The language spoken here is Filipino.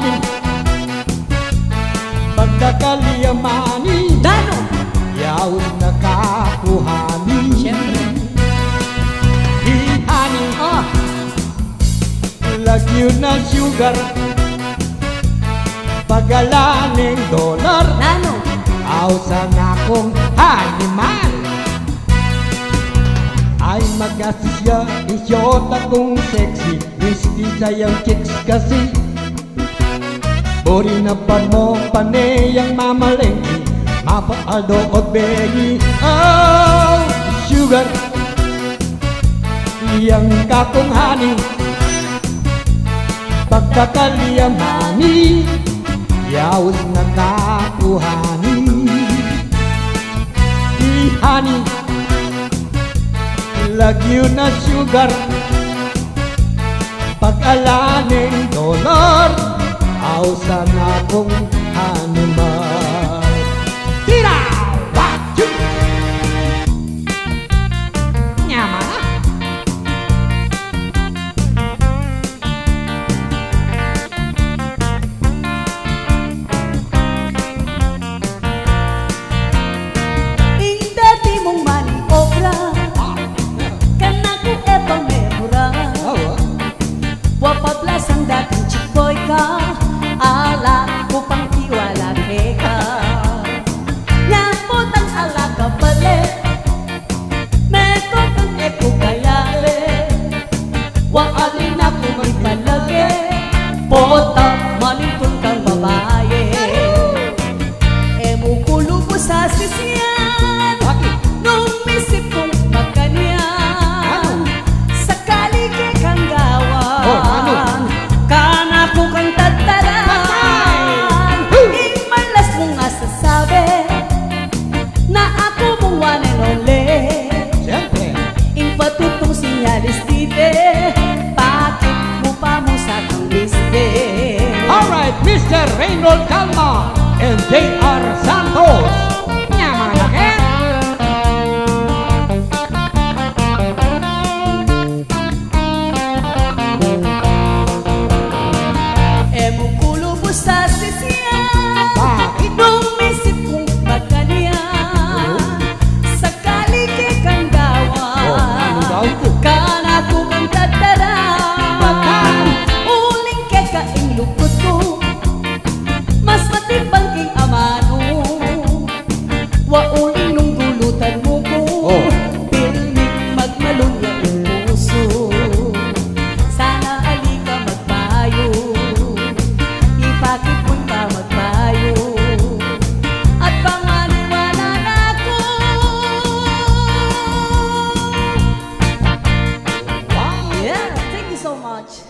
honey, pagkakaliyamani, Dano! yaos nakakuhani. Siyempre. Hey honey, Oh! lagyan na sugar, pagalaning dolar, Dano! ausan akong haniman. Ay magastos ya, isyota kong sexy, whiskey sayang chicks kasi. Buri na pa mo panayang mamalengki, mapaaldo o begi. Oh, sugar, yang kakong honey, pagkakaliyamani, yaos na kakuhani. Hey honey, lagyan na sugar, pag-alaning dolar, ausan akong haniman. Tira! Wachoo! Nyama na! Ing dati mong maning obra, kanako epang memora. Wapablas ang dating chikboy ka, ala ko pang iwala ka. Nyapot ang alaga pala, meto kang eko kayale. Waalin ako may palagi, pota manitong kang babae. Emo kulubo sa sisiyan, nung misip kong magkanyan. Sakali kay kang gawan, kana ko kang tataran. Imalas mo nga sasabi, na ako mong one and only. Siyempre! Impatutong sinyalis dite, bakit mo pa mo sa kang liste? Alright, Mr. Reynold Calma and J.R. Santos. Nyama na ka? Emo kulubo sa sisiyan, Bakit? nung misip kong magkanyan. Sakali kay kang ano daw gawan, ko? kana ko kang tataran. Uling kay kaing lukot ko, mas matibang king amano. Wa uling nung gulutan mo ko, Oh. pilmik magmalunya ang puso. Sana ali ka magpayo, ipakit mo'y pa magpayo, at panganiwala na ko. Wow! Yeah, thank you so much.